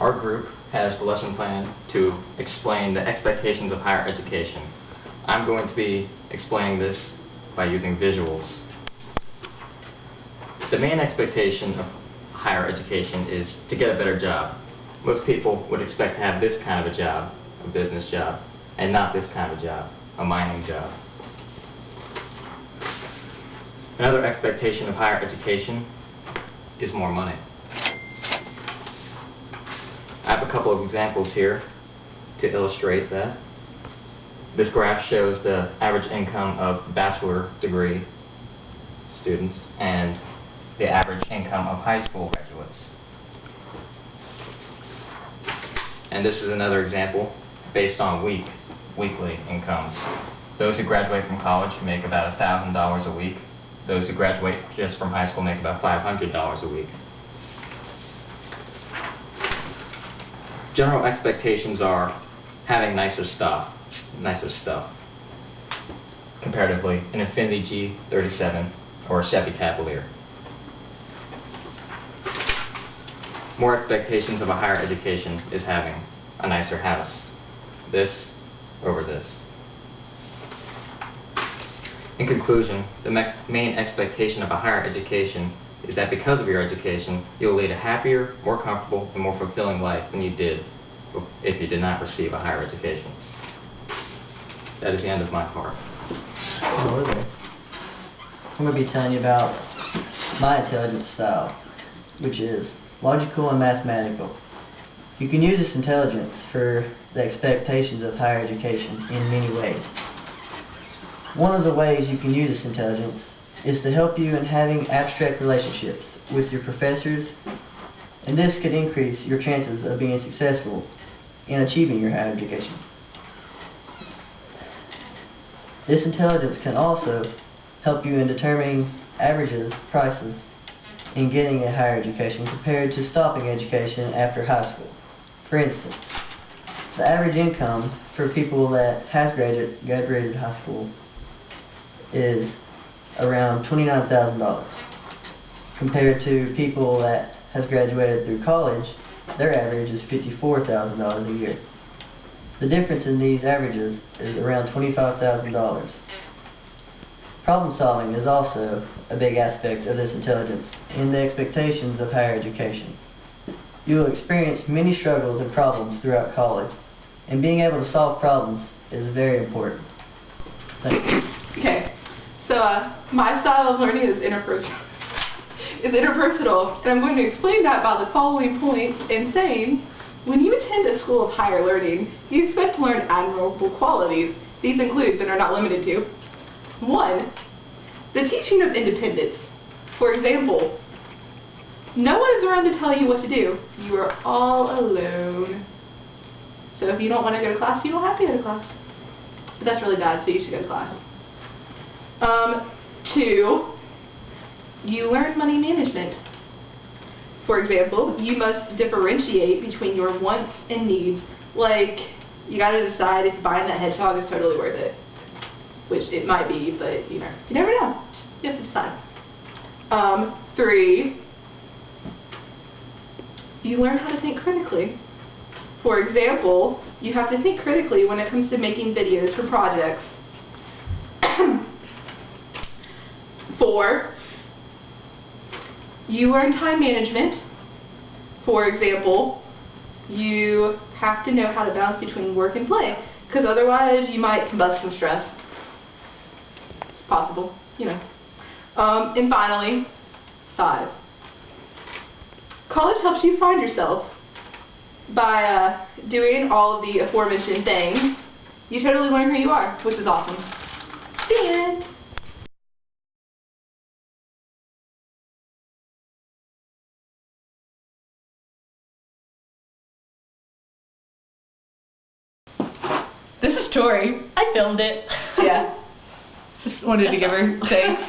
Our group has a lesson plan to explain the expectations of higher education. I'm going to be explaining this by using visuals. The main expectation of higher education is to get a better job. Most people would expect to have this kind of a job, a business job, and not this kind of a job, a mining job. Another expectation of higher education is more money. I have a couple of examples here to illustrate that. This graph shows the average income of bachelor degree students and the average income of high school graduates. And this is another example based on weekly incomes. Those who graduate from college make about $1,000 a week. Those who graduate just from high school make about $500 a week. General expectations are having nicer stuff, comparatively an Infiniti G37 or a Chevy Cavalier. More expectations of a higher education is having a nicer house, this over this. In conclusion, the main expectation of a higher education is that because of your education, you'll lead a happier, more comfortable, and more fulfilling life than you did if you did not receive a higher education. That is the end of my part. Hello there. I'm going to be telling you about my intelligence style, which is logical and mathematical. You can use this intelligence for the expectations of higher education in many ways. One of the ways you can use this intelligence is to help you in having abstract relationships with your professors, and this could increase your chances of being successful in achieving your higher education. This intelligence can also help you in determining averages, prices, in getting a higher education compared to stopping education after high school. For instance, the average income for people that has graduated high school is around $29,000 compared to people that has graduated through college. Their average is $54,000 a year. The difference in these averages is around $25,000. Problem solving is also a big aspect of this intelligence in the expectations of higher education. You will experience many struggles and problems throughout college, and being able to solve problems is very important. Thank you. Okay, so my style of learning is interpersonal, and I'm going to explain that by the following points in saying, when you attend a school of higher learning, you expect to learn admirable qualities. These include, but are not limited to, 1, the teaching of independence. For example, no one is around to tell you what to do. You are all alone. So if you don't want to go to class, you don't have to go to class. But that's really bad, so you should go to class. 2, you learn money management. For example, you must differentiate between your wants and needs. Like, you got to decide if buying that hedgehog is totally worth it. Which it might be, but you never know. You have to decide. 3, you learn how to think critically. For example, you have to think critically when it comes to making videos for projects. 4, you learn time management. For example, you have to know how to balance between work and play, because otherwise you might combust from stress. It's possible, And finally, 5, college helps you find yourself. By doing all of the aforementioned things, you totally learn who you are, which is awesome. The end. This is Tori. I filmed it. Yeah. Just wanted to give her thanks.